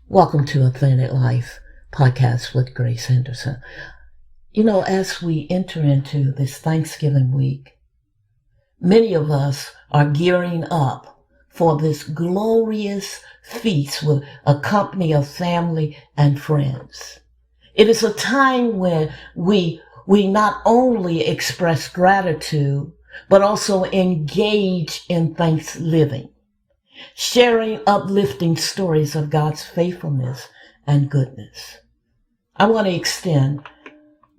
Welcome to Authentic Life podcast with Grace Henderson. As we enter into this Thanksgiving week, many of us are gearing up for this glorious feast with a company of family and friends. It is a time when we not only express gratitude, but also engage in thanksgiving, sharing uplifting stories of God's faithfulness and goodness. I want to extend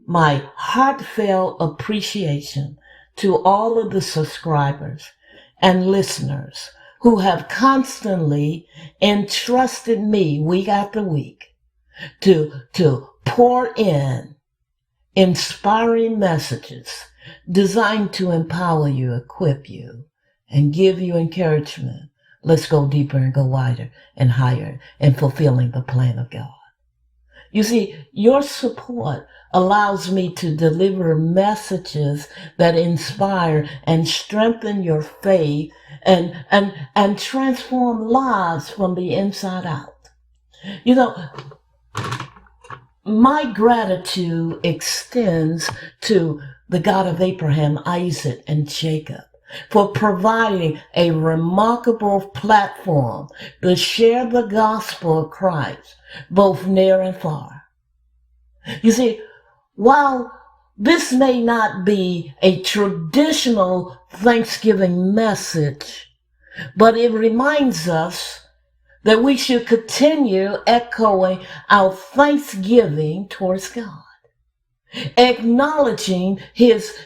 my heartfelt appreciation to all of the subscribers and listeners who have constantly entrusted me week after week to pour in inspiring messages designed to empower you, equip you, and give you encouragement. Let's go deeper and go wider and higher in fulfilling the plan of God. You see, your support allows me to deliver messages that inspire and strengthen your faith and transform lives from the inside out. My gratitude extends to the God of Abraham, Isaac, and Jacob for providing a remarkable platform to share the gospel of Christ, both near and far. You see, while this may not be a traditional Thanksgiving message, but it reminds us that we should continue echoing our thanksgiving towards God, acknowledging his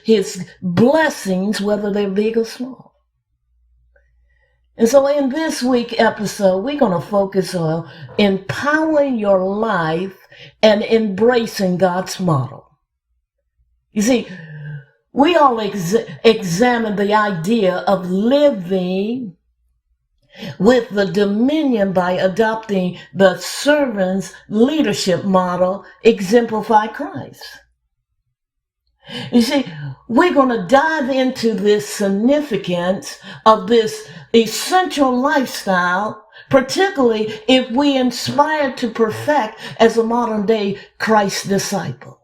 blessings, whether they're big or small. And so in this week episode, we're going to focus on empowering your life and embracing God's model. You see, we all examine the idea of living with the dominion by adopting the servant's leadership model exemplified Christ. You see, we're going to dive into this significance of this essential lifestyle, particularly if we aspire to perfect as a modern day Christ disciple.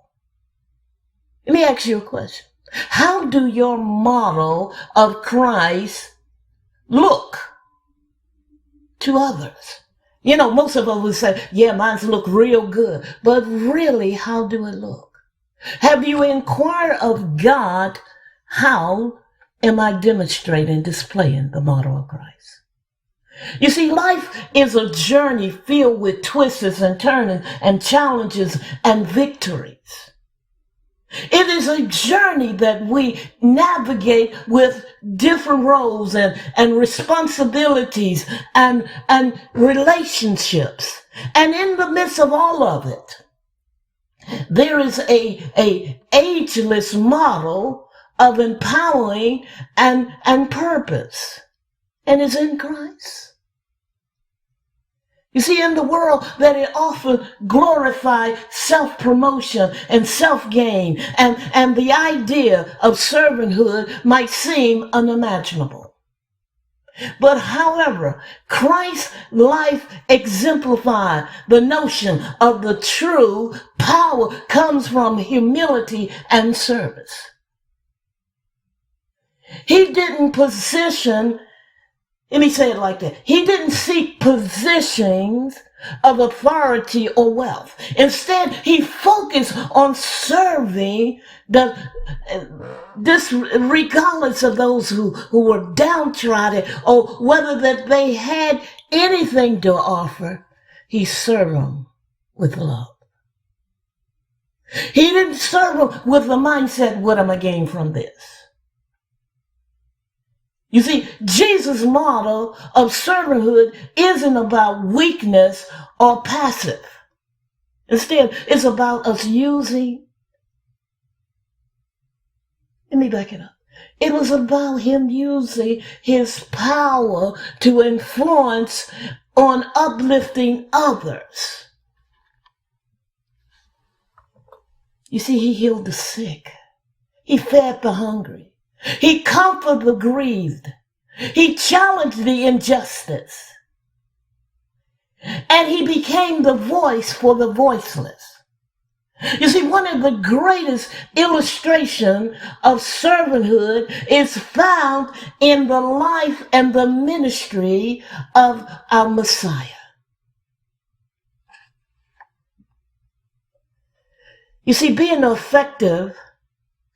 Let me ask you a question. How do your model of Christ look to others? Most of us would say, yeah, mine look real good. But really, how do it look? Have you inquired of God, how am I demonstrating, displaying the model of Christ? You see, life is a journey filled with twists and turns and challenges and victories. It is a journey that we navigate with different roles and responsibilities and relationships. And in the midst of all of it, there is a ageless model of empowering and purpose, and it's in Christ. You see, in the world that it often glorifies self-promotion and self-gain, and the idea of servanthood might seem unimaginable. But however, Christ's life exemplified the notion of the true power comes from humility and service. He didn't position, let me say it like that. He didn't seek positions of authority or wealth. Instead, he focused on serving this regardless of those who were downtrodden or whether that they had anything to offer. He served them with love. He didn't serve them with the mindset, what am I gaining from this? You see, Jesus' model of servanthood isn't about weakness or passive. Instead, it's about us using. Let me back it up. It was about him using his power to influence on uplifting others. You see, he healed the sick. He fed the hungry. He comforted the grieved. He challenged the injustice. And he became the voice for the voiceless. You see, one of the greatest illustration of servanthood is found in the life and the ministry of our Messiah. You see, being an effective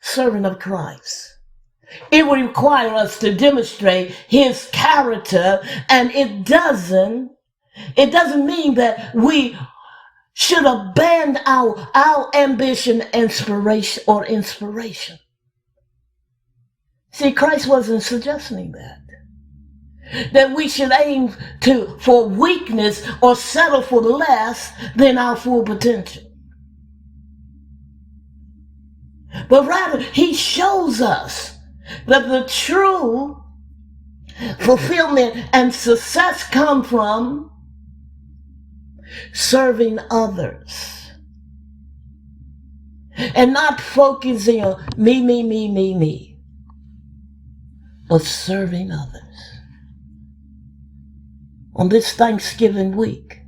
servant of Christ, it will require us to demonstrate his character, and it doesn't mean that we should abandon our ambition, inspiration. See, Christ wasn't suggesting that we should aim for weakness or settle for less than our full potential. But rather, he shows us that the true fulfillment and success come from serving others and not focusing on me, but serving others. On this Thanksgiving week,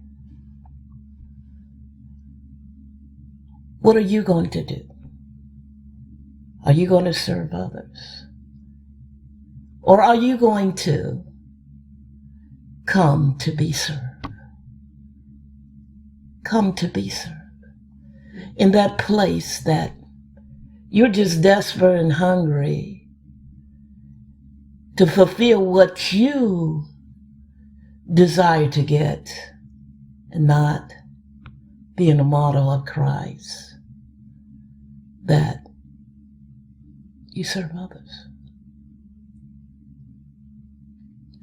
what are you going to do? Are you going to serve others? Or are you going to come to be served? Come to be served. In that place that you're just desperate and hungry to fulfill what you desire to get and not being a model of Christ, that you serve others.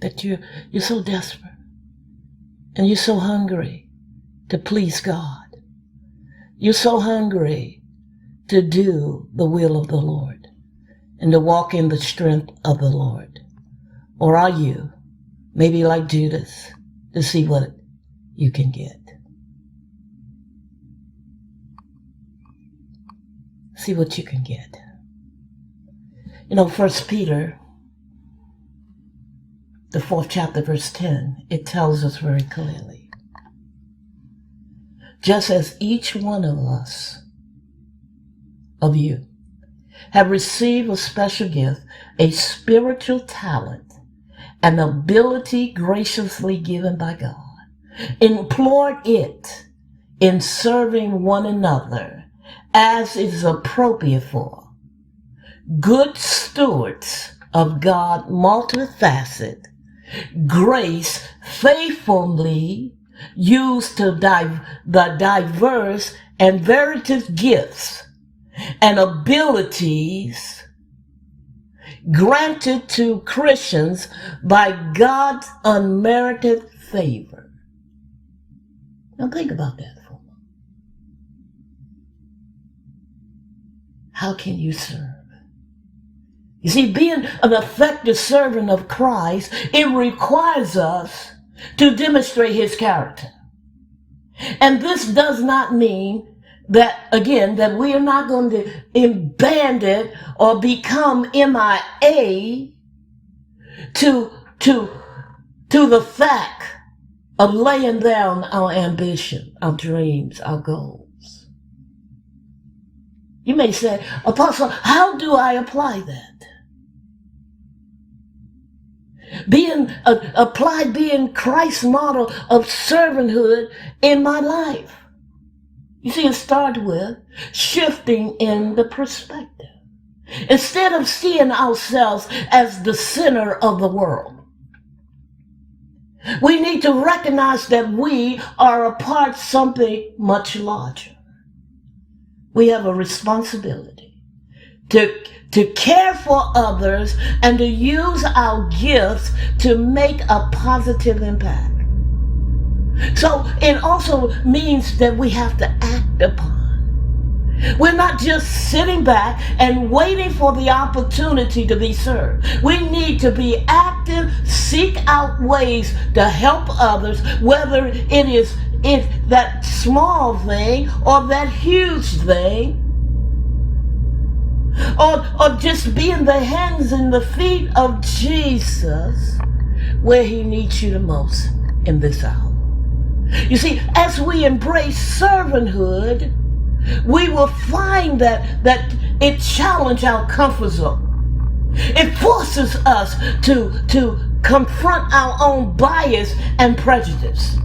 That you're so desperate and you're so hungry to please God. You're so hungry to do the will of the Lord and to walk in the strength of the Lord. Or are you maybe like Judas to see what you can get? See what you can get. You know, 1 Peter, the 4th chapter, verse 10, it tells us very clearly. Just as each one of you, have received a special gift, a spiritual talent, an ability graciously given by God, employ it in serving one another as is appropriate for good stewards of God's multifaceted grace, faithfully used to the diverse and various gifts and abilities granted to Christians by God's unmerited favor. Now think about that for a moment. How can you serve? You see, being an effective servant of Christ, it requires us to demonstrate his character. And this does not mean that, again, that we are not going to abandon or become MIA to the fact of laying down our ambition, our dreams, our goals. You may say, Apostle, how do I apply that? Being Christ's model of servanthood in my life. You see, it starts with shifting in the perspective. Instead of seeing ourselves as the center of the world, we need to recognize that we are a part of something much larger. We have a responsibility to care for others and to use our gifts to make a positive impact. So it also means that we have to act upon. We're not just sitting back and waiting for the opportunity to be served. We need to be active, seek out ways to help others, whether it is that small thing or that huge thing, or just being the hands and the feet of Jesus where he needs you the most in this hour. You see, as we embrace servanthood, we will find that it challenges our comfort zone. It forces us to confront our own bias and prejudice.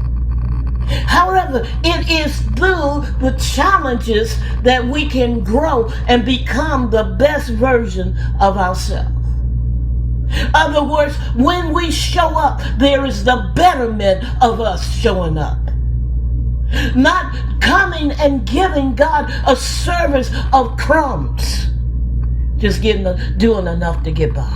However, it is through the challenges that we can grow and become the best version of ourselves. In other words, when we show up, there is the betterment of us showing up. Not coming and giving God a service of crumbs, just doing enough to get by.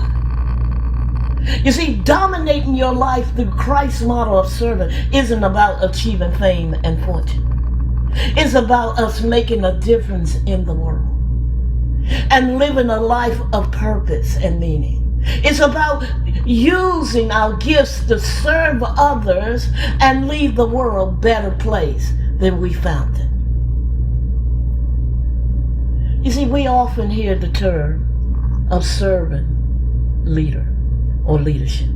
You see, dominating your life through Christ's model of servant isn't about achieving fame and fortune. It's about us making a difference in the world and living a life of purpose and meaning. It's about using our gifts to serve others and leave the world a better place than we found it. You see, we often hear the term of servant leader or leadership.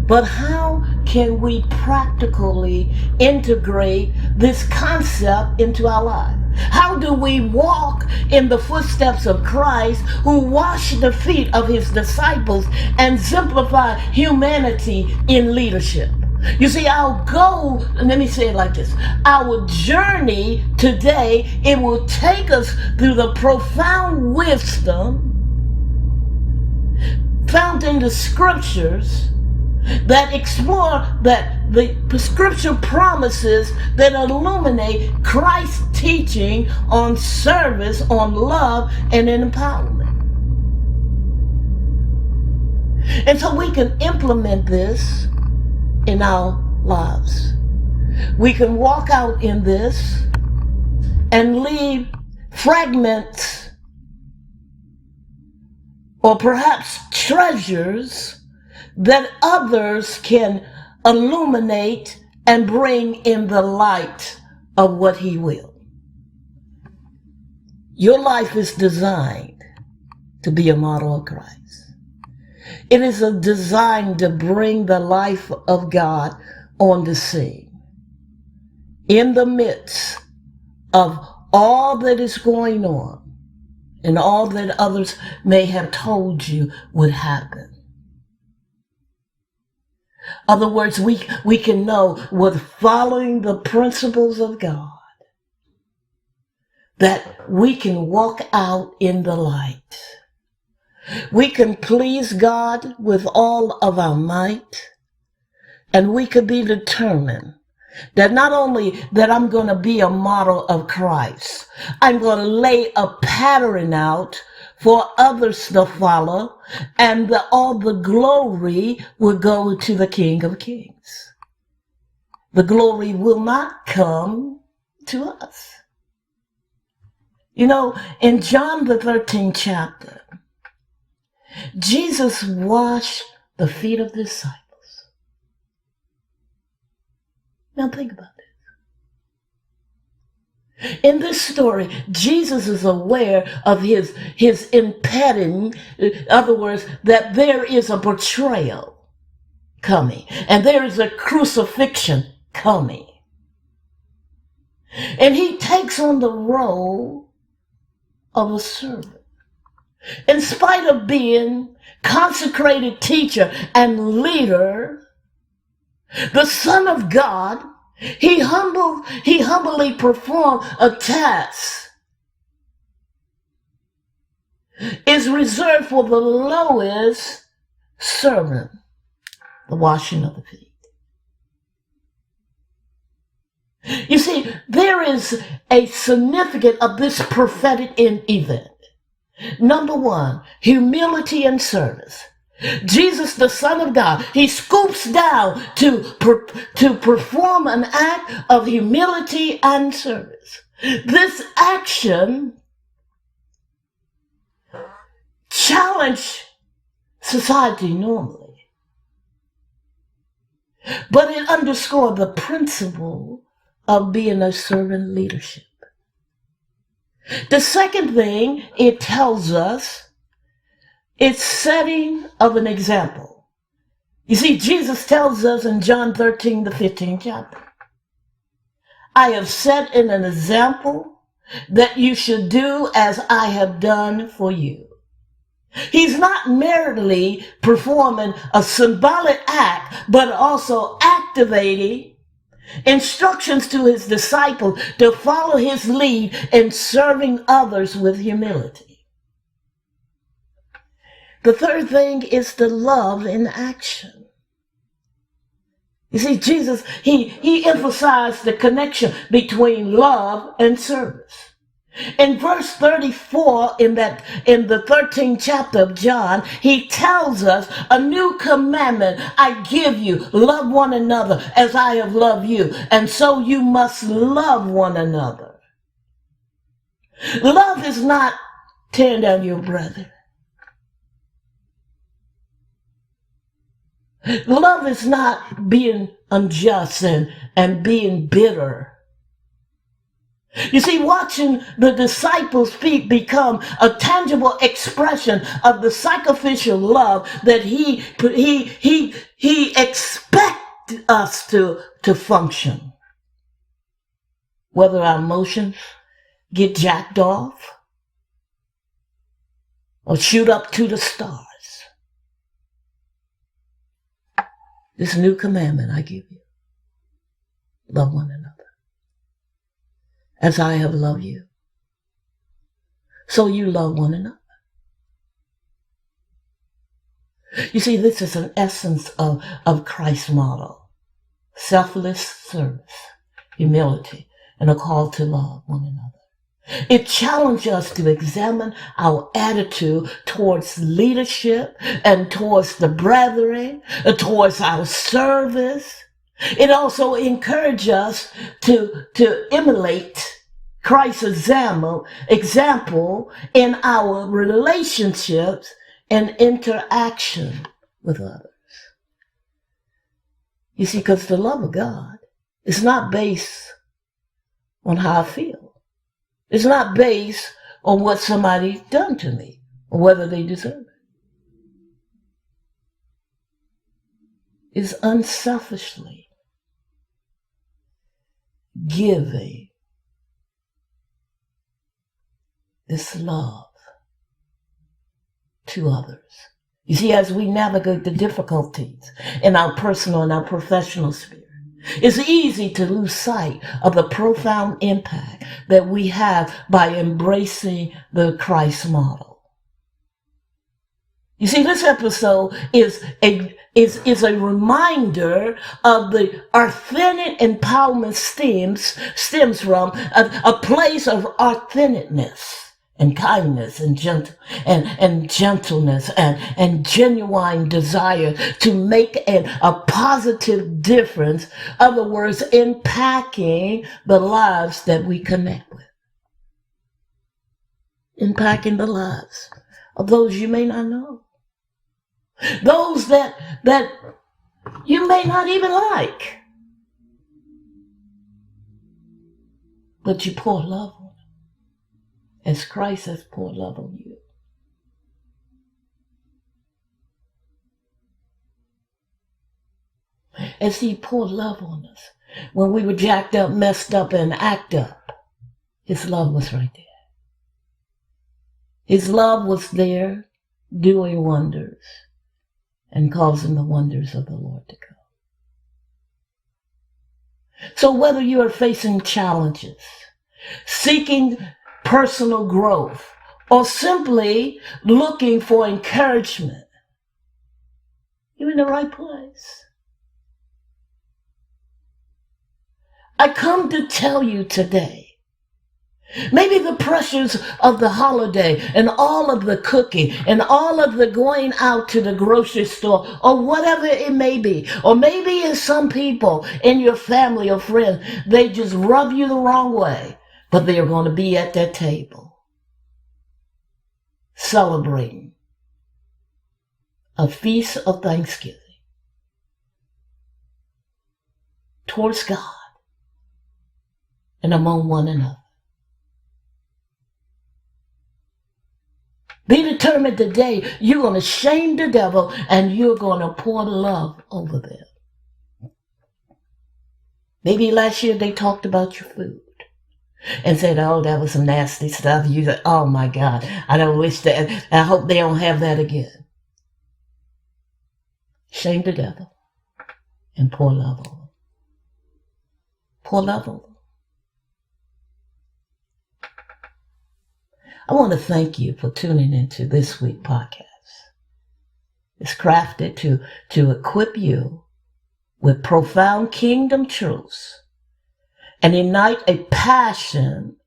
But how can we practically integrate this concept into our lives? How do we walk in the footsteps of Christ, who washed the feet of his disciples and exemplified humanity in leadership? You see, our goal, let me say it like this, our journey today, it will take us through the profound wisdom found in the scriptures that explore that the scripture promises that illuminate Christ's teaching on service, on love, and empowerment. And so we can implement this in our lives. We can walk out in this and leave fragments or perhaps treasures that others can illuminate and bring in the light of what he will. Your life is designed to be a model of Christ. It is a design to bring the life of God on the scene. In the midst of all that is going on and all that others may have told you would happen. In other words, we can know with following the principles of God that we can walk out in the light. We can please God with all of our might, and we could be determined that not only that I'm going to be a model of Christ, I'm going to lay a pattern out for others to follow, and all the glory will go to the King of Kings. The glory will not come to us. You know, in John the 13th chapter, Jesus washed the feet of the disciples. Now think about this. In this story, Jesus is aware of his impending, in other words, that there is a betrayal coming, and there is a crucifixion coming. And he takes on the role of a servant. In spite of being consecrated teacher and leader, the Son of God, he humbly performed a task. Is reserved for the lowest servant, the washing of the feet. You see, there is a significance of this prophetic event. Number one, humility and service. Jesus, the Son of God, he scoops down to perform an act of humility and service. This action challenged society normally, but it underscored the principle of being a servant leadership. The second thing it tells us, it's setting of an example. You see, Jesus tells us in John 13, the 15th chapter, I have set in an example that you should do as I have done for you. He's not merely performing a symbolic act, but also activating instructions to his disciples to follow his lead in serving others with humility. The third thing is the love in action. You see, Jesus, he emphasized the connection between love and service. In verse 34 in the 13th chapter of John, he tells us, a new commandment I give you, love one another as I have loved you, and so you must love one another. Love is not tearing down your brother. Love is not being unjust and being bitter. You see, watching the disciples' feet become a tangible expression of the sacrificial love that he expects us to function. Whether our emotions get jacked off or shoot up to the stars. This new commandment I give you. Love one another. As I have loved you, so you love one another. You see, this is an essence of Christ's model. Selfless service, humility, and a call to love one another. It challenges us to examine our attitude towards leadership and towards the brethren, towards our service. It also encourages us to emulate Christ's example in our relationships and interaction with others. You see, because the love of God is not based on how I feel. It's not based on what somebody's done to me or whether they deserve it. It's unselfishly giving this love to others. You see, as we navigate the difficulties in our personal and our professional sphere, it's easy to lose sight of the profound impact that we have by embracing the Christ model. You see, this episode is a reminder of the authentic empowerment stems from a place of authenticness and kindness and gentleness and genuine desire to make a positive difference. In other words, impacting the lives that we connect with. Impacting the lives of those you may not know. Those that you may not even like. But you pour love on them as Christ has poured love on you. As he poured love on us when we were jacked up, messed up, and act up, his love was right there. His love was there doing wonders and causing the wonders of the Lord to come. So whether you are facing challenges, seeking personal growth, or simply looking for encouragement, you're in the right place. I come to tell you today, maybe the pressures of the holiday and all of the cooking and all of the going out to the grocery store or whatever it may be, or maybe it's some people in your family or friends, they just rub you the wrong way, but they are going to be at that table celebrating a feast of thanksgiving towards God and among one another. Be determined today, you're going to shame the devil and you're going to pour love over them. Maybe last year they talked about your food and said, oh, that was some nasty stuff. You said, oh my God, I don't wish that. I hope they don't have that again. Shame the devil and poor level. Poor level. I want to thank you for tuning into this week's podcast. It's crafted to equip you with profound kingdom truths and ignite a passion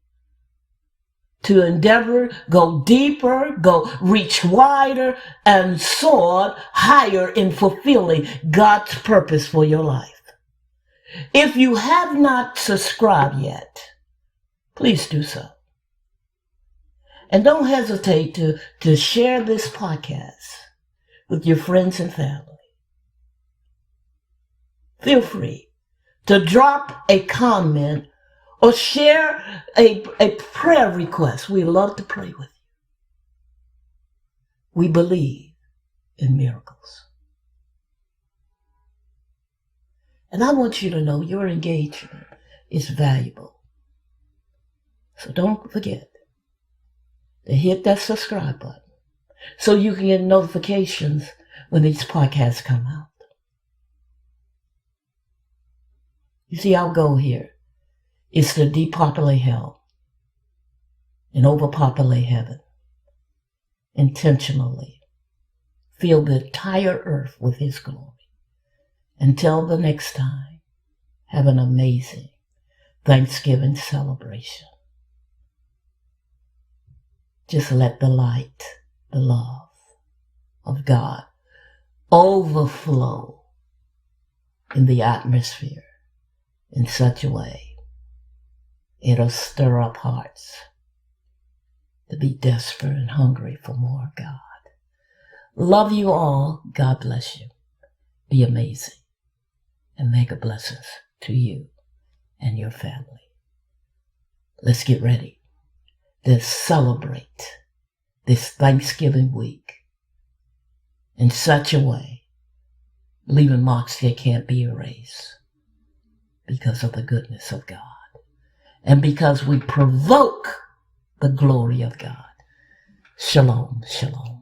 to endeavor, go deeper, go reach wider, and soar higher in fulfilling God's purpose for your life. If you have not subscribed yet, please do so. And don't hesitate to share this podcast with your friends and family. Feel free to drop a comment or share a prayer request. We love to pray with you. We believe in miracles. And I want you to know your engagement is valuable. So don't forget to hit that subscribe button so you can get notifications when these podcasts come out. You see, our goal here is to depopulate hell and overpopulate heaven intentionally. Fill the entire earth with His glory. Until the next time, have an amazing Thanksgiving celebration. Just let the light, the love of God overflow in the atmosphere in such a way it'll stir up hearts to be desperate and hungry for more of God. Love you all. God bless you. Be amazing. And mega blessings to you and your family. Let's get ready to celebrate this Thanksgiving week in such a way, leaving marks that can't be erased because of the goodness of God and because we provoke the glory of God. Shalom, shalom.